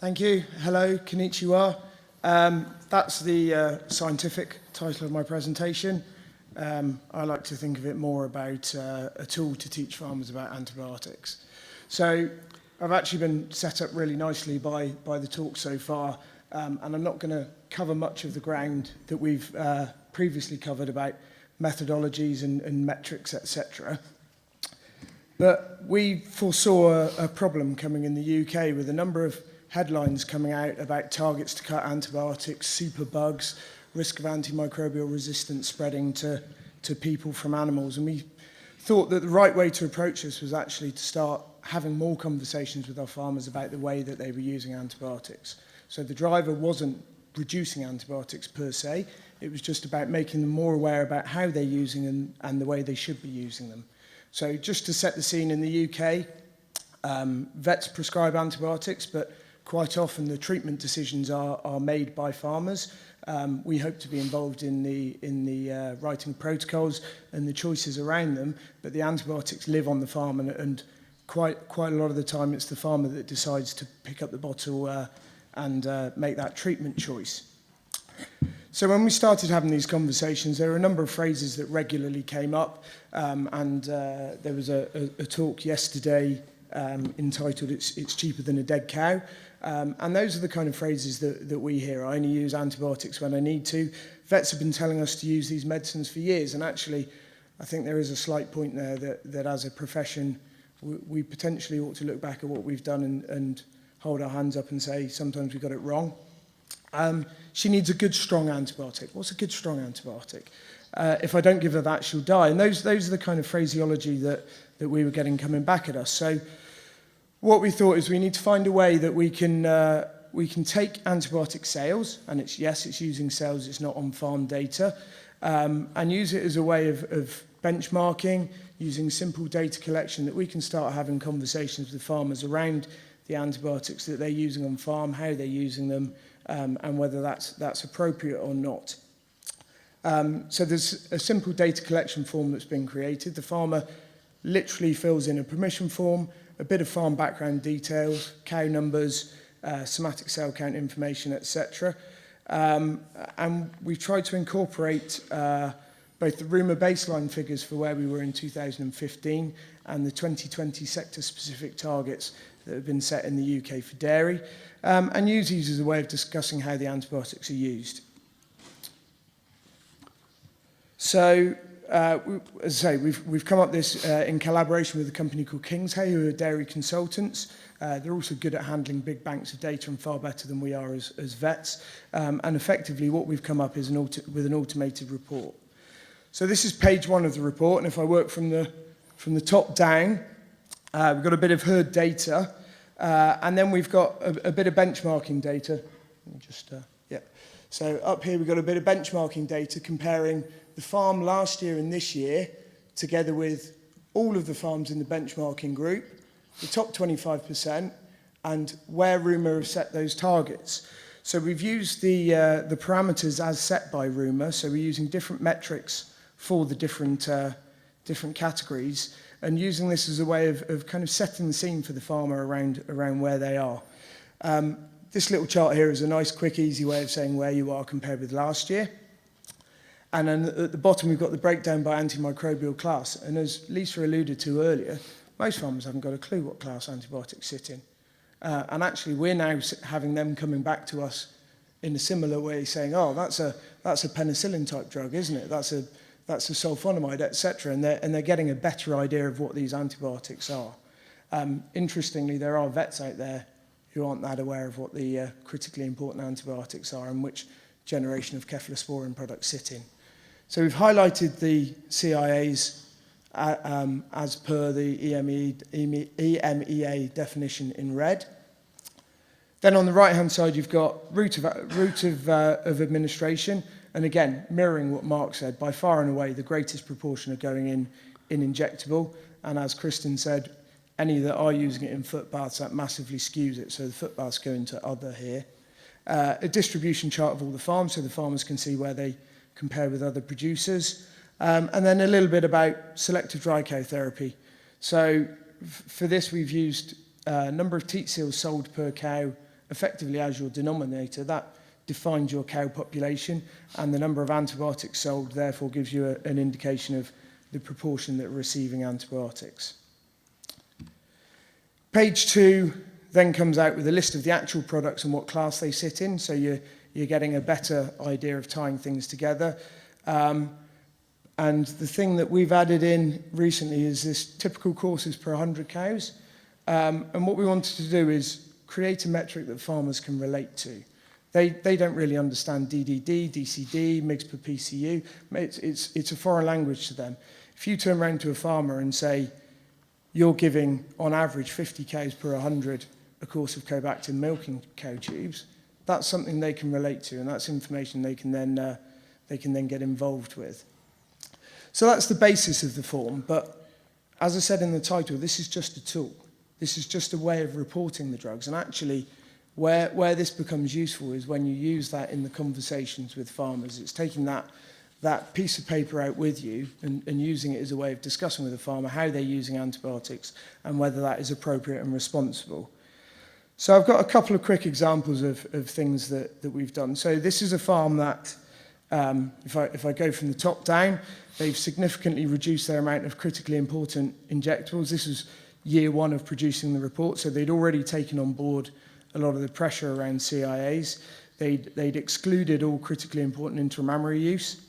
Thank you. Hello, konnichiwa. That's the scientific title of my presentation. I like to think of it more about a tool to teach farmers about antibiotics. So I've actually been set up really nicely by the talk so far, and I'm not going to cover much of the ground that we've previously covered about methodologies and metrics, etc. But we foresaw a problem coming in the UK with a number of headlines coming out about targets to cut antibiotics, superbugs, risk of antimicrobial resistance spreading to people from animals. And we thought that the right way to approach this was actually to start having more conversations with our farmers about the way that they were using antibiotics. So the driver wasn't reducing antibiotics per se, it was just about making them more aware about how they're using them and the way they should be using them. So just to set the scene, in the UK, vets prescribe antibiotics, but quite often the treatment decisions are made by farmers. We hope to be involved in the writing protocols and the choices around them, but the antibiotics live on the farm, and quite a lot of the time it's the farmer that decides to pick up the bottle and make that treatment choice. So when we started having these conversations, there were a number of phrases that regularly came up, and there was a talk yesterday entitled It's Cheaper Than a Dead Cow. And those are the kind of phrases that we hear. I only use antibiotics when I need to. Vets have been telling us to use these medicines for years, and actually I think there is a slight point there that as a profession we potentially ought to look back at what we've done and hold our hands up and say sometimes we got it wrong. She needs a good strong antibiotic. What's a good strong antibiotic? If I don't give her that, she'll die. And those are the kind of phraseology that we were getting coming back at us. So what we thought is we need to find a way that we can take antibiotic sales, and it's using sales, it's not on-farm data, and use it as a way of benchmarking, using simple data collection, that we can start having conversations with farmers around the antibiotics that they're using on farm, how they're using them, and whether that's appropriate or not. So there's a simple data collection form that's been created. The farmer literally fills in a permission form, a bit of farm background details, cow numbers, somatic cell count information, etc. And we've tried to incorporate both the rumour baseline figures for where we were in 2015 and the 2020 sector-specific targets that have been set in the UK for dairy, and use these as a way of discussing how the antibiotics are used. So, as I say, we've come up this in collaboration with a company called Kingshay, who are dairy consultants. They're also good at handling big banks of data and far better than we are as vets. And effectively, what we've come up is with an automated report. So this is page 1 of the report, and if I work from the top down, we've got a bit of herd data, and then we've got a bit of benchmarking data. Let me just, So up here we've got a bit of benchmarking data comparing the farm last year and this year, together with all of the farms in the benchmarking group, the top 25%, and where rumour have set those targets. So we've used the parameters as set by rumour, so we're using different metrics for the different categories, and using this as a way of kind of setting the scene for the farmer around where they are. This little chart here is a nice, quick, easy way of saying where you are compared with last year. And then at the bottom, we've got the breakdown by antimicrobial class. And as Lisa alluded to earlier, most farmers haven't got a clue what class antibiotics sit in. And actually, we're now having them coming back to us in a similar way, saying, oh, that's a penicillin-type drug, isn't it? That's a sulfonamide, etc. And they're getting a better idea of what these antibiotics are. Interestingly, there are vets out there who aren't that aware of what the critically important antibiotics are and which generation of cephalosporin products sit in. So we've highlighted the CIAs as per the EMEA definition in red. Then on the right-hand side, you've got route of administration, and again, mirroring what Mark said, by far and away the greatest proportion are going in injectable, and as Kristen said, any that are using it in foot baths, that massively skews it, so the foot baths go into other here. A distribution chart of all the farms, so the farmers can see where they compare with other producers. And then a little bit about selective dry cow therapy. So for this, we've used number of teat seals sold per cow effectively as your denominator, that defines your cow population, and the number of antibiotics sold therefore gives you an indication of the proportion that are receiving antibiotics. Page 2 then comes out with a list of the actual products and what class they sit in, so you're getting a better idea of tying things together. And the thing that we've added in recently is this typical courses per 100 cows. And what we wanted to do is create a metric that farmers can relate to. They don't really understand DDD, DCD, mgs per PCU. It's a foreign language to them. If you turn around to a farmer and say, you're giving, on average, 50 cows per 100 a course of Cobactin milking cow tubes, that's something they can relate to, and that's information they can then get involved with. So that's the basis of the form, but as I said in the title, this is just a tool. This is just a way of reporting the drugs, and actually where this becomes useful is when you use that in the conversations with farmers. It's taking that piece of paper out with you and using it as a way of discussing with the farmer how they're using antibiotics and whether that is appropriate and responsible. So I've got a couple of quick examples of things that we've done. So this is a farm that, if I go from the top down, they've significantly reduced their amount of critically important injectables. This is year 1 of producing the report, so they'd already taken on board a lot of the pressure around CIAs. They'd excluded all critically important intramammary use.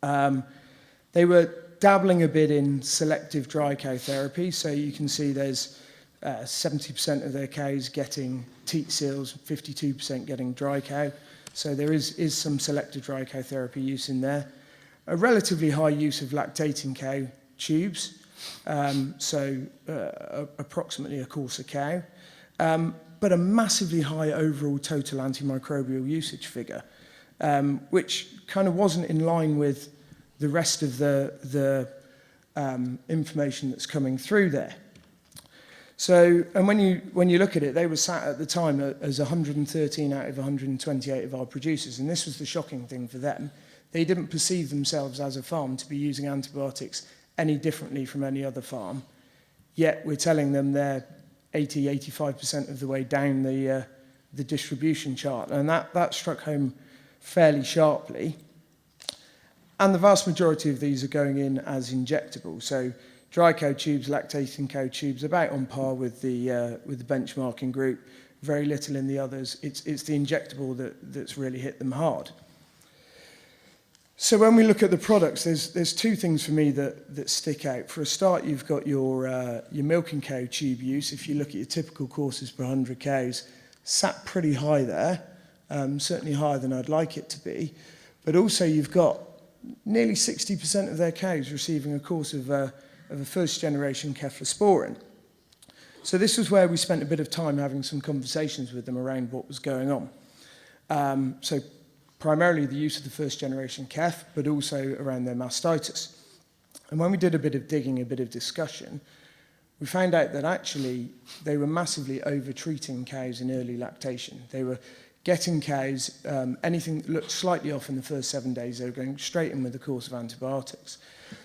They were dabbling a bit in selective dry cow therapy, so you can see there's 70% of their cows getting teat seals, 52% getting dry cow. So there is some selective dry cow therapy use in there. A relatively high use of lactating cow tubes, approximately a course a cow, but a massively high overall total antimicrobial usage figure, which kind of wasn't in line with the rest of the information that's coming through there. So, and when you look at it, they were sat at the time as 113 out of 128 of our producers, and this was the shocking thing for them. They didn't perceive themselves as a farm to be using antibiotics any differently from any other farm, yet we're telling them they're 80–85% of the way down the distribution chart, and that struck home fairly sharply. And the vast majority of these are going in as injectable. So dry cow tubes, lactating cow tubes, about on par with the benchmarking group. Very little in the others. It's the injectable that's really hit them hard. So when we look at the products, there's two things for me that stick out. For a start, you've got your milking cow tube use. If you look at your typical courses per 100 cows, sat pretty high there, certainly higher than I'd like it to be. But also you've got nearly 60% of their cows receiving a course of a first-generation cephalosporin. So this was where we spent a bit of time having some conversations with them around what was going on. So primarily the use of the first-generation ceph, but also around their mastitis. And when we did a bit of digging, a bit of discussion, we found out that actually they were massively over-treating cows in early lactation. They were getting cows, anything that looked slightly off in the first 7 days, they were going straight in with a course of antibiotics.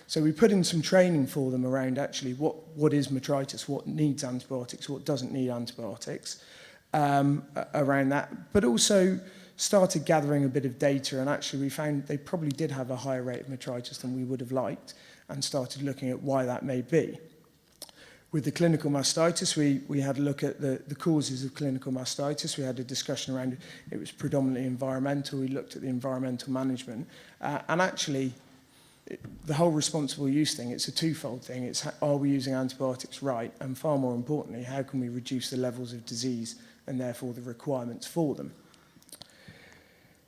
So we put in some training for them around actually what is metritis, what needs antibiotics, what doesn't need antibiotics, around that, but also started gathering a bit of data, and actually we found they probably did have a higher rate of metritis than we would have liked, and started looking at why that may be. With the clinical mastitis, we had a look at the causes of clinical mastitis. We had a discussion around it. It was predominantly environmental. We looked at the environmental management. And actually, the whole responsible use thing, it's a twofold thing. It's are we using antibiotics right? And far more importantly, how can we reduce the levels of disease and therefore the requirements for them?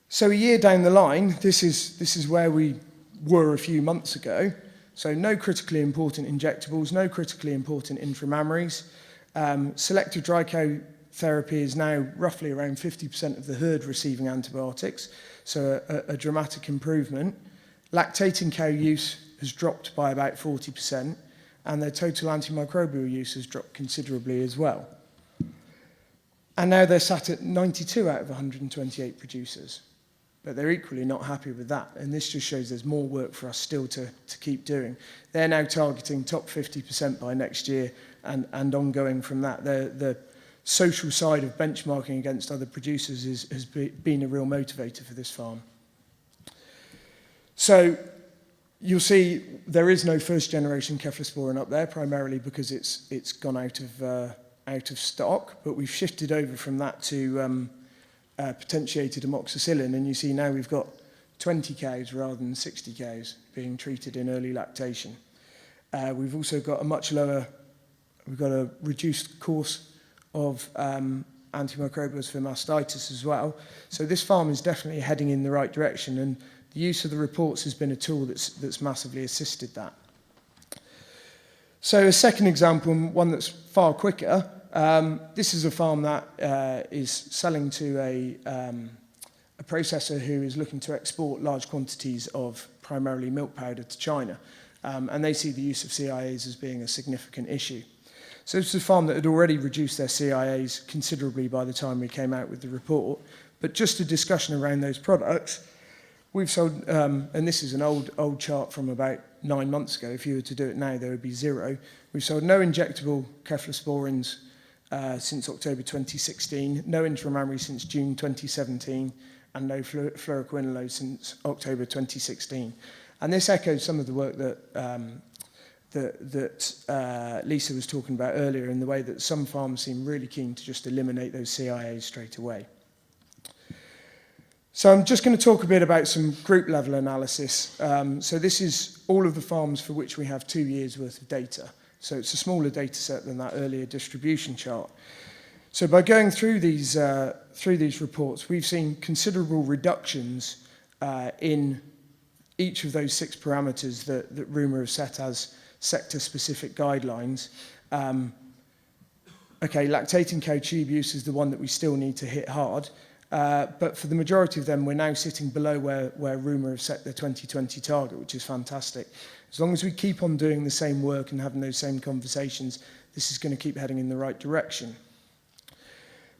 So a year down the line, this is where we were a few months ago. So no critically important injectables, no critically important intramammaries. Selective dry cow therapy is now roughly around 50% of the herd receiving antibiotics, so a dramatic improvement. Lactating cow use has dropped by about 40%, and their total antimicrobial use has dropped considerably as well. And now they're sat at 92 out of 128 producers. But they're equally not happy with that. And this just shows there's more work for us still to keep doing. They're now targeting top 50% by next year and ongoing from that. The social side of benchmarking against other producers has been a real motivator for this farm. So you'll see there is no first generation cephalosporin up there, primarily because it's gone out of stock, but we've shifted over from that to potentiated amoxicillin, and you see now we've got 20 cows rather than 60 cows being treated in early lactation. We've also got we've got a reduced course of antimicrobials for mastitis as well. So this farm is definitely heading in the right direction, and the use of the reports has been a tool that's massively assisted that. So a second example, one that's far quicker, this is a farm that is selling to a processor who is looking to export large quantities of primarily milk powder to China, and they see the use of CIAs as being a significant issue. So this is a farm that had already reduced their CIAs considerably by the time we came out with the report, but just a discussion around those products. We've sold, and this is an old chart from about 9 months ago. If you were to do it now, there would be 0. We've sold no injectable cephalosporins since October 2016, no intramammary since June 2017, and no fluoroquinolones since October 2016. And this echoes some of the work that Lisa was talking about earlier, in the way that some farms seem really keen to just eliminate those CIAs straight away. So I'm just going to talk a bit about some group level analysis. So this is all of the farms for which we have 2 years worth of data. So it's a smaller data set than that earlier distribution chart. So by going through these reports, we've seen considerable reductions in each of those 6 parameters that RUMA have set as sector-specific guidelines. Okay, lactating cow tube use is the one that we still need to hit hard. But for the majority of them, we're now sitting below where RUMA have set their 2020 target, which is fantastic. As long as we keep on doing the same work and having those same conversations, this is going to keep heading in the right direction.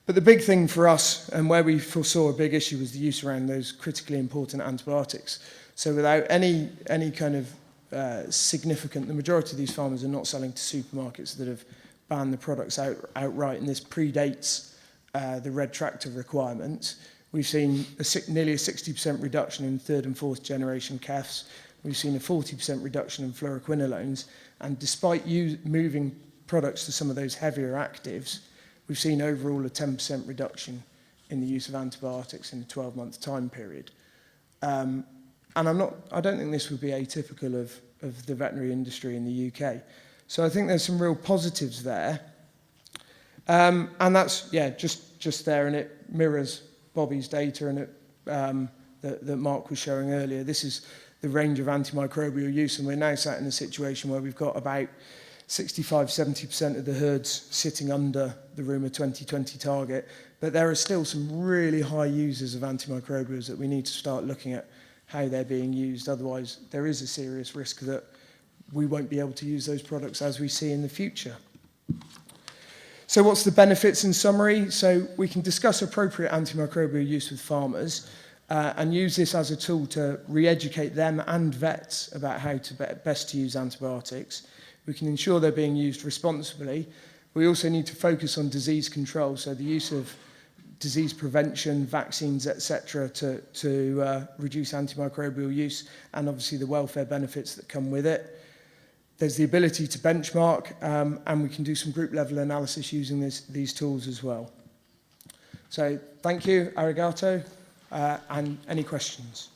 But the big thing for us, and where we foresaw a big issue, was the use around those critically important antibiotics. So without any kind of significant, the majority of these farmers are not selling to supermarkets that have banned the products outright, and this predates the red tractor requirement. We've seen nearly a 60% reduction in 3rd and 4th generation CAFs. We've seen a 40% reduction in fluoroquinolones, and despite moving products to some of those heavier actives, we've seen overall a 10% reduction in the use of antibiotics in a 12-month time period. And I don't think this would be atypical of the veterinary industry in the UK. So I think there's some real positives there. And that's, yeah, just there, and it mirrors Bobby's data and that Mark was showing earlier. This is the range of antimicrobial use, and we're now sat in a situation where we've got about 65-70% of the herds sitting under the RUMA 2020 target, but there are still some really high users of antimicrobials that we need to start looking at how they're being used. Otherwise, there is a serious risk that we won't be able to use those products as we see in the future. So what's the benefits in summary? So we can discuss appropriate antimicrobial use with farmers and use this as a tool to re-educate them and vets about how to best to use antibiotics. We can ensure they're being used responsibly. We also need to focus on disease control, so the use of disease prevention, vaccines, etc., to reduce antimicrobial use, and obviously the welfare benefits that come with it. There's the ability to benchmark, and we can do some group level analysis using these tools as well. So thank you, arigato, and any questions?